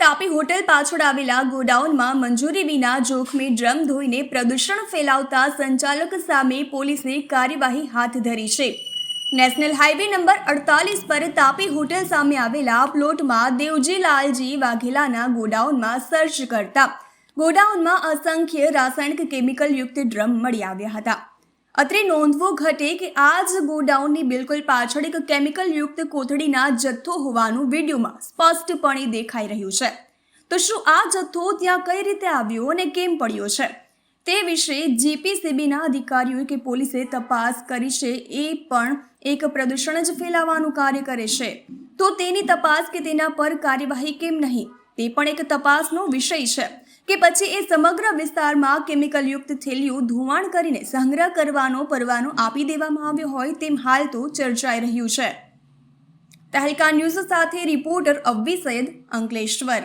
Tapi hotel પાછળ આવેલા ગોડાઉનમાં મંજૂરી વિના જોખમી ડ્રમ ધોઈને પ્રદૂષણ ફેલાવતા સંચાલક સામે પોલીસે કાર્યવાહી હાથ ધરી છે। નેશનલ હાઈવે નંબર 48 પર તાપી હોટેલ સામે આવેલા પ્લોટમાં દેવજી લાલજી વાઘેલાના ગોડાઉનમાં સર્ચ કરતા ગોડાઉનમાં અસંખ્ય રાસાયણિક કેમિકલ યુક્ત ડ્રમ મળી આવ્યા હતા। અત્રે નોંધવું ઘટે કે આ જ ગોડાઉનની બિલકુલ પાછળ એક કેમિકલ યુક્ત કોથળીના જથ્થો હોવાનું વિડીયોમાં સ્પષ્ટપણે દેખાઈ રહ્યું છે। તો શું આ જથ્થો ત્યાં કઈ રીતે આવ્યો અને કેમ પડ્યો છે તે વિશે જીપીસીબીના અધિકારીઓ કે પોલીસે તપાસ કરી છે। એ પણ એક પ્રદૂષણ જ ફેલાવવાનું કાર્ય કરે છે તો તેની તપાસ કે તેના પર કાર્યવાહી કેમ નહીં તે પણ એક તપાસનો વિષય છે કે પછી એ સમગ્ર વિસ્તારમાં કેમિકલ યુક્ત થેલીઓ ધોવાણ કરીને સંગ્રહ કરવાનો પરવાનો આપી દેવામાં આવ્યો હોય તેમ હાલ તો ચર્ચાઈ રહ્યું છે। તહેલકા ન્યૂઝ સાથે રિપોર્ટર અવ્વી સૈયદ, અંકલેશ્વર।